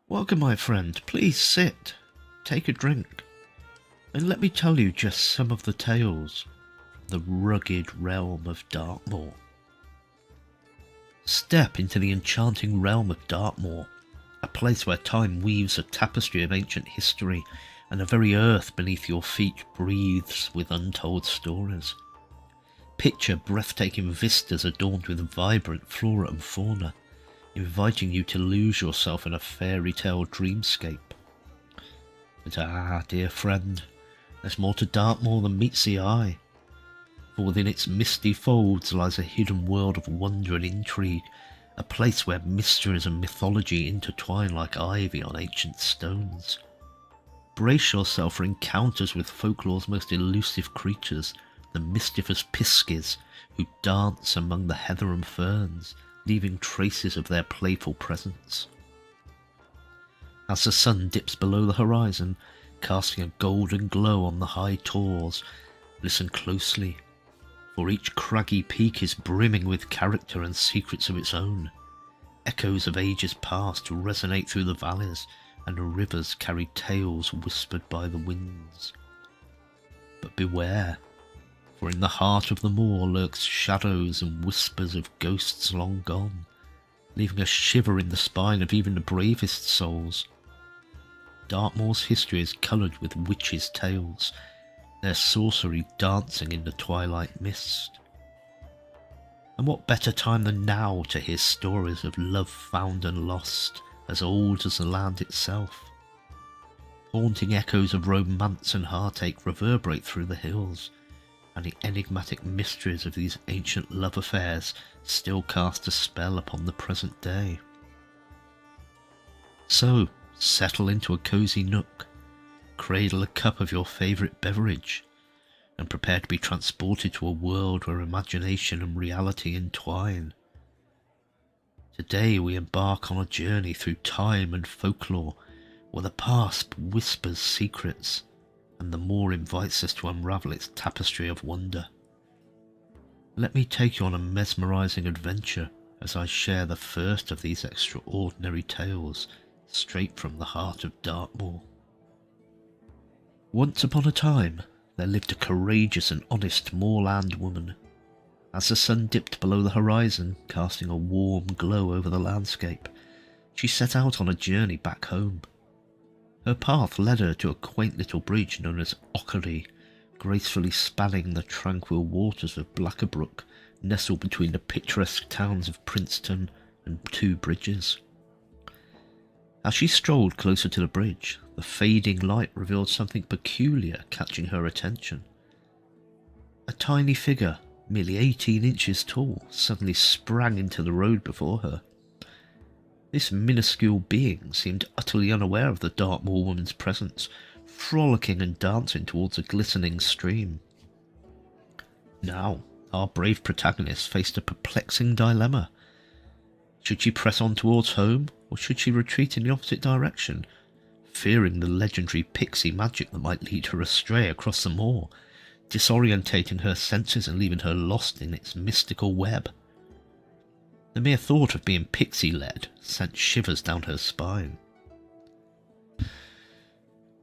Welcome, my friend. Please sit, take a drink, and let me tell you just some of the tales from the rugged realm of Dartmoor. Step into the enchanting realm of Dartmoor, a place where time weaves a tapestry of ancient history, and the very earth beneath your feet breathes with untold stories. Picture breathtaking vistas adorned with vibrant flora and fauna, inviting you to lose yourself in a fairytale dreamscape. But dear friend, there's more to Dartmoor than meets the eye, for within its misty folds lies a hidden world of wonder and intrigue, a place where mysteries and mythology intertwine like ivy on ancient stones. Brace yourself for encounters with folklore's most elusive creatures, the mischievous Piskies, who dance among the heather and ferns, leaving traces of their playful presence. As the sun dips below the horizon, casting a golden glow on the high tors, listen closely, for each craggy peak is brimming with character and secrets of its own. Echoes of ages past resonate through the valleys, and the rivers carry tales whispered by the winds. But beware, for in the heart of the moor lurks shadows and whispers of ghosts long gone, leaving a shiver in the spine of even the bravest souls. Dartmoor's history is coloured with witches' tales, their sorcery dancing in the twilight mist. And what better time than now to hear stories of love found and lost, as old as the land itself. Haunting echoes of romance and heartache reverberate through the hills, and the enigmatic mysteries of these ancient love affairs still cast a spell upon the present day. So, settle into a cosy nook, cradle a cup of your favourite beverage, and prepare to be transported to a world where imagination and reality entwine. Today we embark on a journey through time and folklore, where the past whispers secrets, and the moor invites us to unravel its tapestry of wonder. Let me take you on a mesmerising adventure as I share the first of these extraordinary tales, straight from the heart of Dartmoor. Once upon a time, there lived a courageous and honest moorland woman. As the sun dipped below the horizon, casting a warm glow over the landscape, she set out on a journey back home. Her path led her to a quaint little bridge known as Ockery, gracefully spanning the tranquil waters of Blackabrook, nestled between the picturesque towns of Princeton and Two Bridges. As she strolled closer to the bridge, the fading light revealed something peculiar catching her attention. A tiny figure, merely 18 inches tall, suddenly sprang into the road before her. This minuscule being seemed utterly unaware of the Dartmoor woman's presence, frolicking and dancing towards a glistening stream. Now, our brave protagonist faced a perplexing dilemma. Should she press on towards home, or should she retreat in the opposite direction, fearing the legendary pixie magic that might lead her astray across the moor, disorientating her senses and leaving her lost in its mystical web? The mere thought of being pixie-led sent shivers down her spine.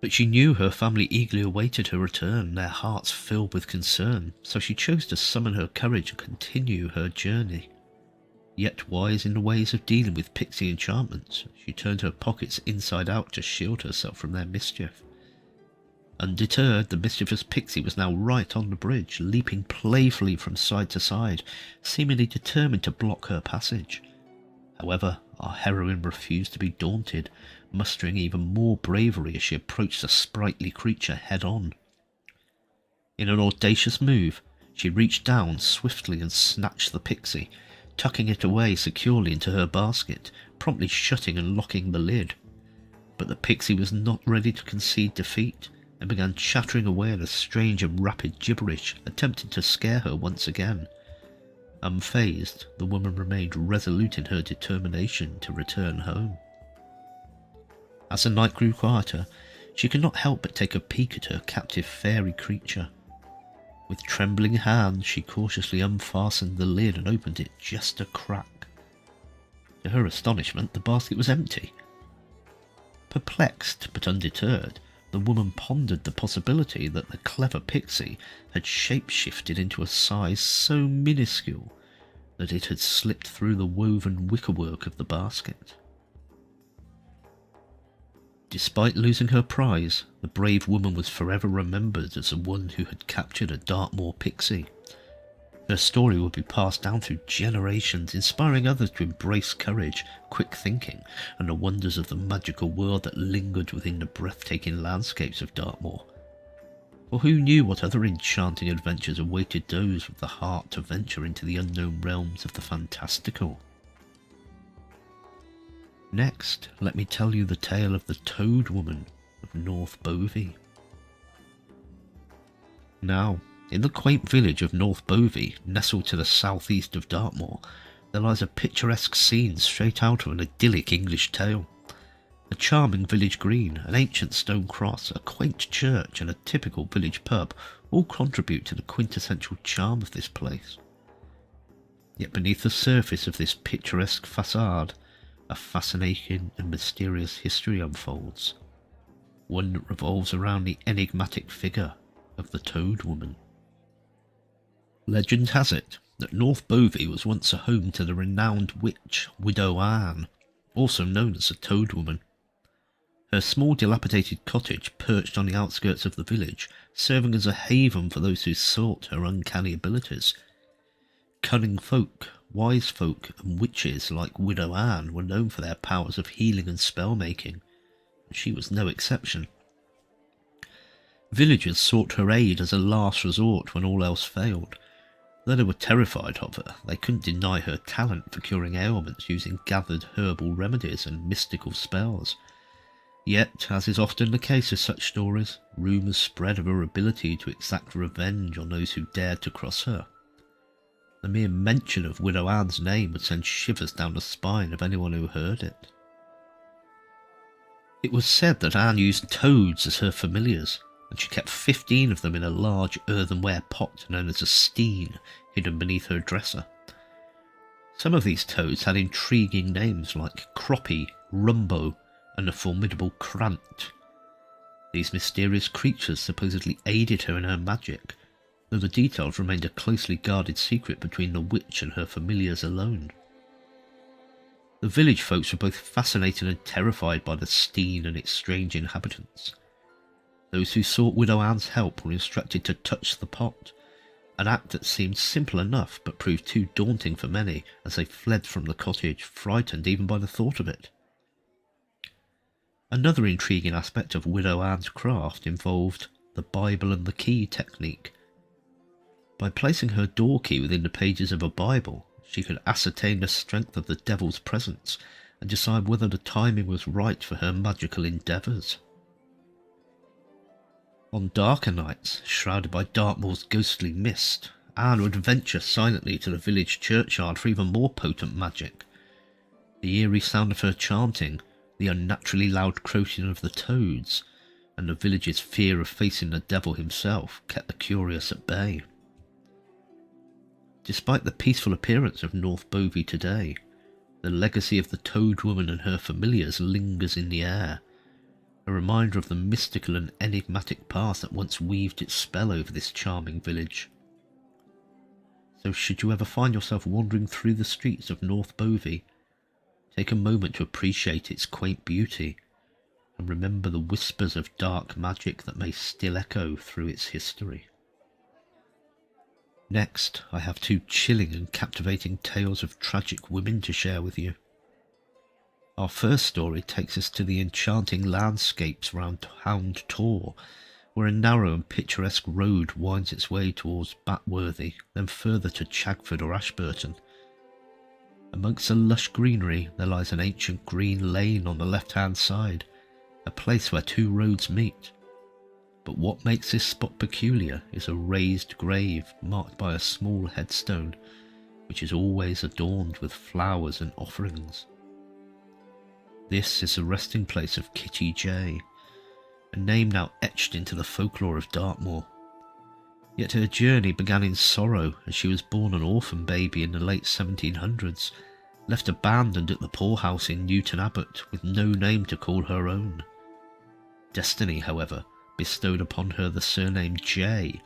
But she knew her family eagerly awaited her return, their hearts filled with concern, so she chose to summon her courage and continue her journey. Yet wise in the ways of dealing with pixie enchantments, she turned her pockets inside out to shield herself from their mischief. Undeterred, the mischievous pixie was now right on the bridge, leaping playfully from side to side, seemingly determined to block her passage. However, our heroine refused to be daunted, mustering even more bravery as she approached the sprightly creature head-on. In an audacious move, she reached down swiftly and snatched the pixie, tucking it away securely into her basket, promptly shutting and locking the lid. But the pixie was not ready to concede defeat, and began chattering away in a strange and rapid gibberish, attempting to scare her once again. Unfazed, the woman remained resolute in her determination to return home. As the night grew quieter, she could not help but take a peek at her captive fairy creature. With trembling hands, she cautiously unfastened the lid and opened it just a crack. To her astonishment, the basket was empty. Perplexed but undeterred, the woman pondered the possibility that the clever pixie had shape-shifted into a size so minuscule that it had slipped through the woven wickerwork of the basket. Despite losing her prize, the brave woman was forever remembered as the one who had captured a Dartmoor pixie. Her story would be passed down through generations, inspiring others to embrace courage, quick thinking, and the wonders of the magical world that lingered within the breathtaking landscapes of Dartmoor. For who knew what other enchanting adventures awaited those with the heart to venture into the unknown realms of the fantastical? Next, let me tell you the tale of the Toad Woman of North Bovey. Now, in the quaint village of North Bovey, nestled to the southeast of Dartmoor, there lies a picturesque scene straight out of an idyllic English tale. A charming village green, an ancient stone cross, a quaint church and a typical village pub all contribute to the quintessential charm of this place. Yet beneath the surface of this picturesque facade, a fascinating and mysterious history unfolds, one that revolves around the enigmatic figure of the Toad Woman. Legend has it that North Bovey was once a home to the renowned witch Widow Anne, also known as the Toad Woman. Her small dilapidated cottage perched on the outskirts of the village, serving as a haven for those who sought her uncanny abilities. Cunning folk, wise folk and witches like Widow Anne were known for their powers of healing and spell-making, and she was no exception. Villagers sought her aid as a last resort when all else failed. Though they were terrified of her, they couldn't deny her talent for curing ailments using gathered herbal remedies and mystical spells. Yet, as is often the case with such stories, rumours spread of her ability to exact revenge on those who dared to cross her. The mere mention of Widow Anne's name would send shivers down the spine of anyone who heard it. It was said that Anne used toads as her familiars, and she kept 15 of them in a large earthenware pot known as a steen, hidden beneath her dresser. Some of these toads had intriguing names like Croppy, Rumbo, and the formidable Krant. These mysterious creatures supposedly aided her in her magic, though the details remained a closely guarded secret between the witch and her familiars alone. The village folks were both fascinated and terrified by the steen and its strange inhabitants. Those who sought Widow Anne's help were instructed to touch the pot, an act that seemed simple enough but proved too daunting for many as they fled from the cottage, frightened even by the thought of it. Another intriguing aspect of Widow Anne's craft involved the Bible and the key technique. By placing her door key within the pages of a Bible, she could ascertain the strength of the devil's presence and decide whether the timing was right for her magical endeavours. On darker nights, shrouded by Dartmoor's ghostly mist, Anne would venture silently to the village churchyard for even more potent magic. The eerie sound of her chanting, the unnaturally loud croaking of the toads, and the village's fear of facing the devil himself kept the curious at bay. Despite the peaceful appearance of North Bovey today, the legacy of the Toad Woman and her familiars lingers in the air, a reminder of the mystical and enigmatic past that once weaved its spell over this charming village. So should you ever find yourself wandering through the streets of North Bovey, take a moment to appreciate its quaint beauty, and remember the whispers of dark magic that may still echo through its history. Next, I have two chilling and captivating tales of tragic women to share with you. Our first story takes us to the enchanting landscapes around Hound Tor, where a narrow and picturesque road winds its way towards Batworthy, then further to Chagford or Ashburton. Amongst the lush greenery there lies an ancient green lane on the left-hand side, a place where two roads meet. But what makes this spot peculiar is a raised grave marked by a small headstone, which is always adorned with flowers and offerings. This is the resting place of Kitty J, a name now etched into the folklore of Dartmoor. Yet her journey began in sorrow as she was born an orphan baby in the late 1700s, left abandoned at the poorhouse in Newton Abbot with no name to call her own. Destiny, however, bestowed upon her the surname J,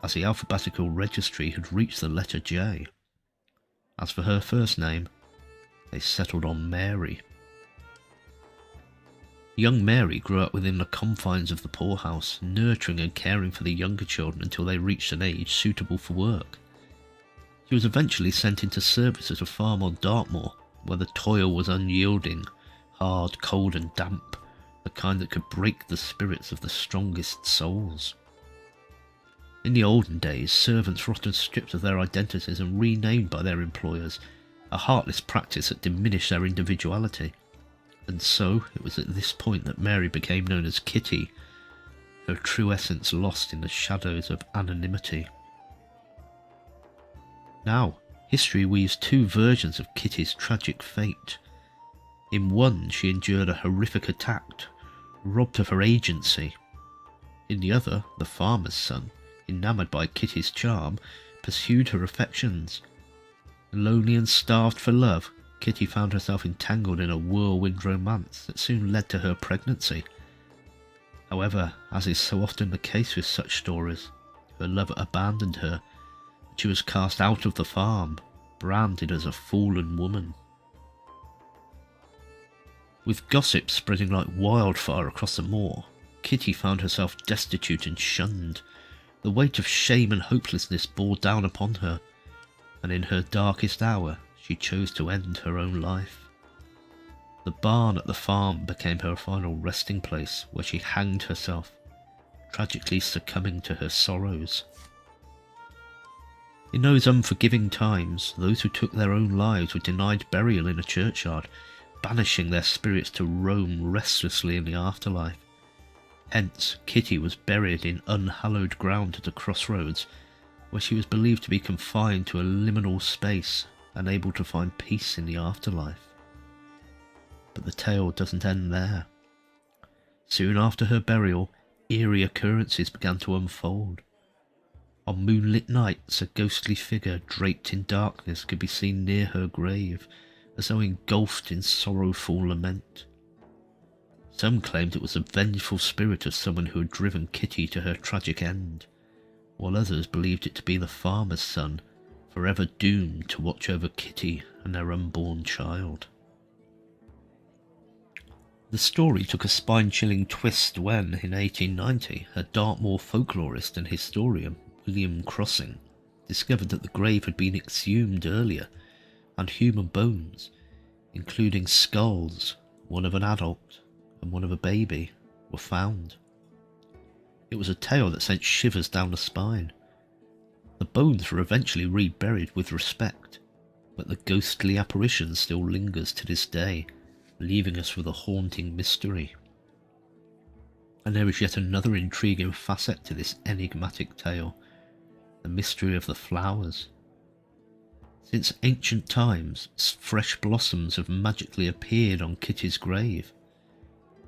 as the alphabetical registry had reached the letter J. As for her first name, they settled on Mary. Young Mary grew up within the confines of the poorhouse, nurturing and caring for the younger children until they reached an age suitable for work. She was eventually sent into service at a farm on Dartmoor, where the toil was unyielding, hard, cold and damp, the kind that could break the spirits of the strongest souls. In the olden days, servants were often stripped of their identities and renamed by their employers, a heartless practice that diminished their individuality. And so, it was at this point that Mary became known as Kitty, her true essence lost in the shadows of anonymity. Now, history weaves two versions of Kitty's tragic fate. In one, she endured a horrific attack, robbed of her agency. In the other, the farmer's son, enamoured by Kitty's charm, pursued her affections. Lonely and starved for love, Kitty found herself entangled in a whirlwind romance that soon led to her pregnancy. However, as is so often the case with such stories, her lover abandoned her, and she was cast out of the farm, branded as a fallen woman. With gossip spreading like wildfire across the moor, Kitty found herself destitute and shunned. The weight of shame and hopelessness bore down upon her, and in her darkest hour she chose to end her own life. The barn at the farm became her final resting place, where she hanged herself, tragically succumbing to her sorrows. In those unforgiving times, those who took their own lives were denied burial in a churchyard, banishing their spirits to roam restlessly in the afterlife. Hence, Kitty was buried in unhallowed ground at a crossroads, where she was believed to be confined to a liminal space, unable to find peace in the afterlife. But the tale doesn't end there. Soon after her burial, eerie occurrences began to unfold. On moonlit nights, a ghostly figure draped in darkness could be seen near her grave, as though engulfed in sorrowful lament. Some claimed it was the vengeful spirit of someone who had driven Kitty to her tragic end, while others believed it to be the farmer's son, forever doomed to watch over Kitty and their unborn child. The story took a spine-chilling twist when, in 1890, a Dartmoor folklorist and historian, William Crossing, discovered that the grave had been exhumed earlier, and human bones, including skulls, one of an adult and one of a baby, were found. It was a tale that sent shivers down the spine. The bones were eventually reburied with respect, but the ghostly apparition still lingers to this day, leaving us with a haunting mystery. And there is yet another intriguing facet to this enigmatic tale, the mystery of the flowers. Since ancient times, fresh blossoms have magically appeared on Kitty's grave,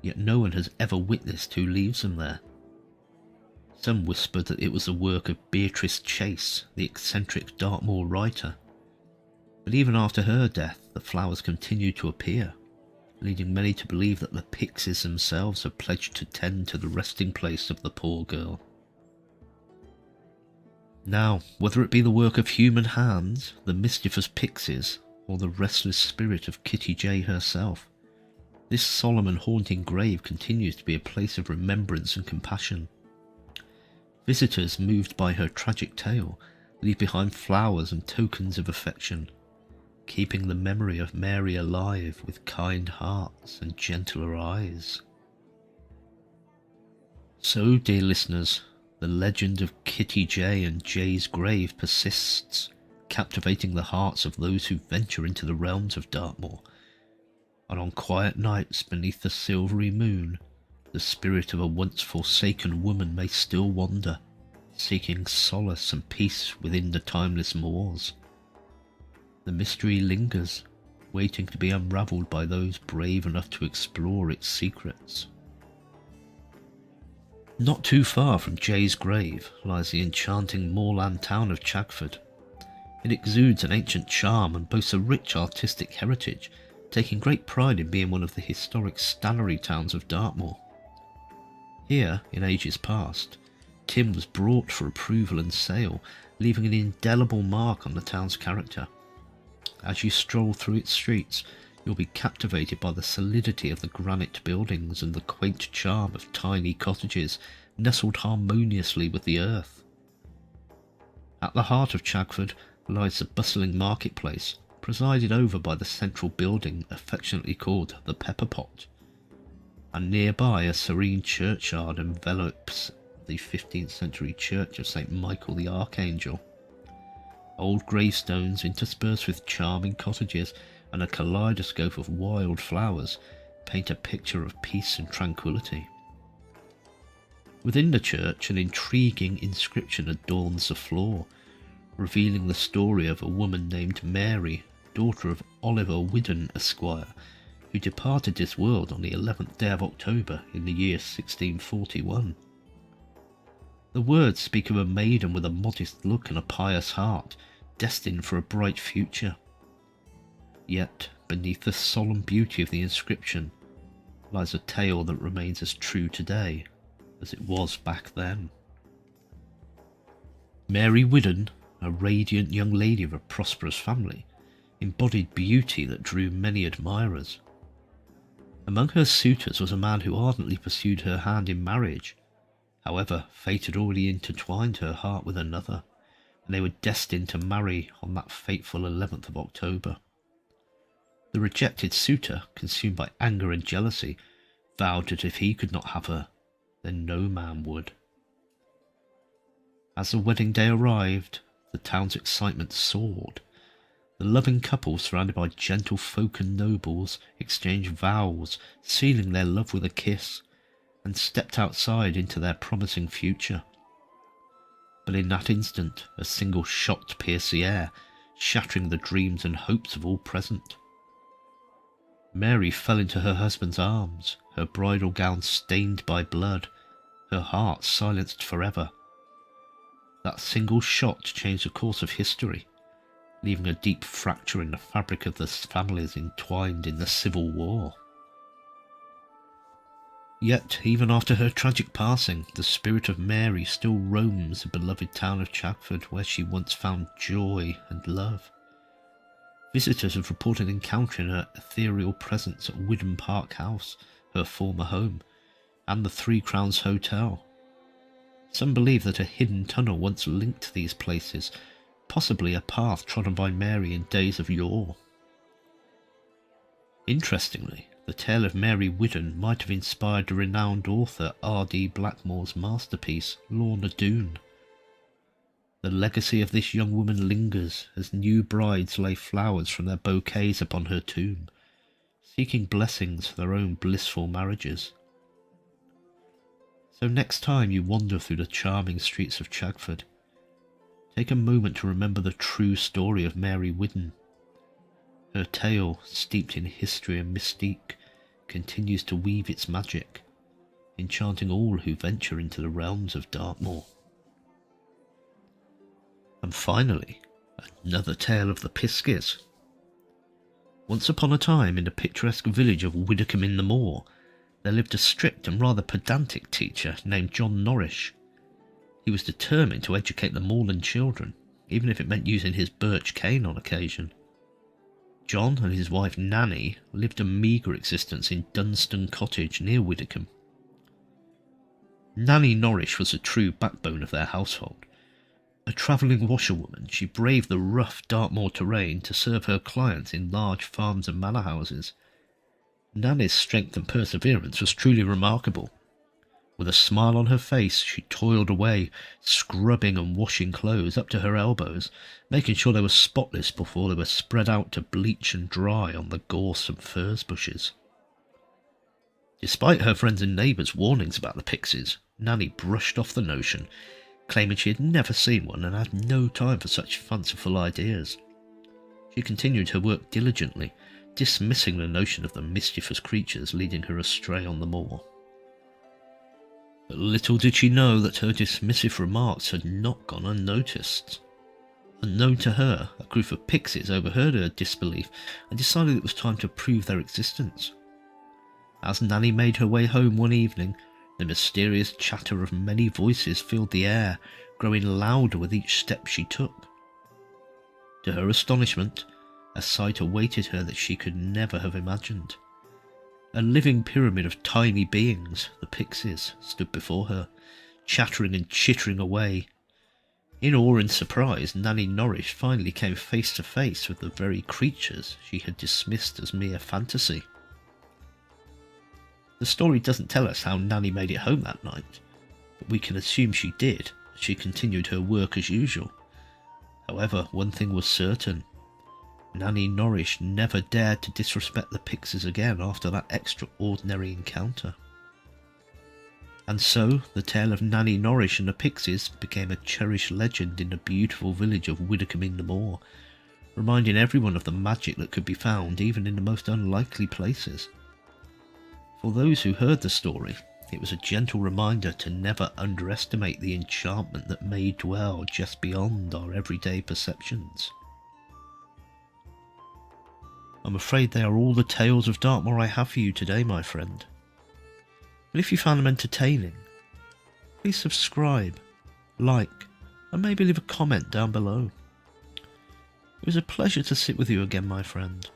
yet no one has ever witnessed who leaves them there. Some whispered that it was the work of Beatrice Chase, the eccentric Dartmoor writer. But even after her death, the flowers continued to appear, leading many to believe that the Pixies themselves have pledged to tend to the resting place of the poor girl. Now, whether it be the work of human hands, the mischievous Pixies, or the restless spirit of Kitty J herself, this solemn and haunting grave continues to be a place of remembrance and compassion. Visitors moved by her tragic tale leave behind flowers and tokens of affection, keeping the memory of Mary alive with kind hearts and gentler eyes. So, dear listeners, the legend of Kitty J and Jay's grave persists, captivating the hearts of those who venture into the realms of Dartmoor. And on quiet nights beneath the silvery moon, the spirit of a once forsaken woman may still wander, seeking solace and peace within the timeless moors. The mystery lingers, waiting to be unravelled by those brave enough to explore its secrets. Not too far from Jay's grave lies the enchanting moorland town of Chagford. It exudes an ancient charm and boasts a rich artistic heritage, taking great pride in being one of the historic stannery towns of Dartmoor. Here, in ages past, tin was brought for approval and sale, leaving an indelible mark on the town's character. As you stroll through its streets, you'll be captivated by the solidity of the granite buildings and the quaint charm of tiny cottages nestled harmoniously with the earth. At the heart of Chagford lies the bustling marketplace, presided over by the central building affectionately called the Pepper Pot, and nearby a serene churchyard envelops the 15th century church of St. Michael the Archangel. Old gravestones interspersed with charming cottages and a kaleidoscope of wild flowers paint a picture of peace and tranquility. Within the church, an intriguing inscription adorns the floor, revealing the story of a woman named Mary, daughter of Oliver Whiddon, Esquire, who departed this world on the 11th day of October in the year 1641. The words speak of a maiden with a modest look and a pious heart, destined for a bright future. Yet, beneath the solemn beauty of the inscription, lies a tale that remains as true today as it was back then. Mary Whiddon, a radiant young lady of a prosperous family, embodied beauty that drew many admirers. Among her suitors was a man who ardently pursued her hand in marriage. However, fate had already intertwined her heart with another, and they were destined to marry on that fateful 11th of October. The rejected suitor, consumed by anger and jealousy, vowed that if he could not have her, then no man would. As the wedding day arrived, the town's excitement soared. The loving couple, surrounded by gentle folk and nobles, exchanged vows, sealing their love with a kiss, and stepped outside into their promising future. But in that instant, a single shot pierced the air, shattering the dreams and hopes of all present. Mary fell into her husband's arms, her bridal gown stained by blood, her heart silenced forever. That single shot changed the course of history, leaving a deep fracture in the fabric of the families entwined in the Civil War. Yet, even after her tragic passing, the spirit of Mary still roams the beloved town of Chagford, where she once found joy and love. Visitors have reported encountering her ethereal presence at Whiddon Park House, her former home, and the Three Crowns Hotel. Some believe that a hidden tunnel once linked these places, possibly a path trodden by Mary in days of yore. Interestingly, the tale of Mary Whiddon might have inspired the renowned author R.D. Blackmore's masterpiece, Lorna Doone. The legacy of this young woman lingers as new brides lay flowers from their bouquets upon her tomb, seeking blessings for their own blissful marriages. So next time you wander through the charming streets of Chagford, take a moment to remember the true story of Mary Whiddon. Her tale, steeped in history and mystique, continues to weave its magic, enchanting all who venture into the realms of Dartmoor. And finally, another tale of the Piskies. Once upon a time, in the picturesque village of Widdicombe-in-the-Moor, there lived a strict and rather pedantic teacher named John Norrish. He was determined to educate the moorland children, even if it meant using his birch cane on occasion. John and his wife Nanny lived a meagre existence in Dunstan Cottage near Widdicombe. Nanny Norrish was the true backbone of their household. A travelling washerwoman, she braved the rough Dartmoor terrain to serve her clients in large farms and manor houses. Nanny's strength and perseverance was truly remarkable. With a smile on her face, she toiled away, scrubbing and washing clothes up to her elbows, making sure they were spotless before they were spread out to bleach and dry on the gorse and furze bushes. Despite her friends and neighbours' warnings about the pixies, Nanny brushed off the notion, claiming she had never seen one and had no time for such fanciful ideas. She continued her work diligently, dismissing the notion of the mischievous creatures leading her astray on the moor. But little did she know that her dismissive remarks had not gone unnoticed. Unknown to her, a group of pixies overheard her disbelief and decided it was time to prove their existence. As Nanny made her way home one evening, the mysterious chatter of many voices filled the air, growing louder with each step she took. To her astonishment, a sight awaited her that she could never have imagined. A living pyramid of tiny beings, the pixies, stood before her, chattering and chittering away. In awe and surprise, Nanny Norrish finally came face to face with the very creatures she had dismissed as mere fantasy. The story doesn't tell us how Nanny made it home that night, but we can assume she did, as she continued her work as usual. However, one thing was certain. Nanny Norrish never dared to disrespect the pixies again after that extraordinary encounter. And so, the tale of Nanny Norrish and the pixies became a cherished legend in the beautiful village of Widdicombe-in-the-Moor, reminding everyone of the magic that could be found even in the most unlikely places. For those who heard the story, it was a gentle reminder to never underestimate the enchantment that may dwell just beyond our everyday perceptions. I'm afraid they are all the tales of Dartmoor I have for you today, my friend. But if you found them entertaining, please subscribe, like, and maybe leave a comment down below. It was a pleasure to sit with you again, my friend,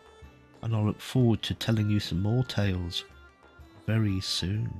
and I look forward to telling you some more tales very soon.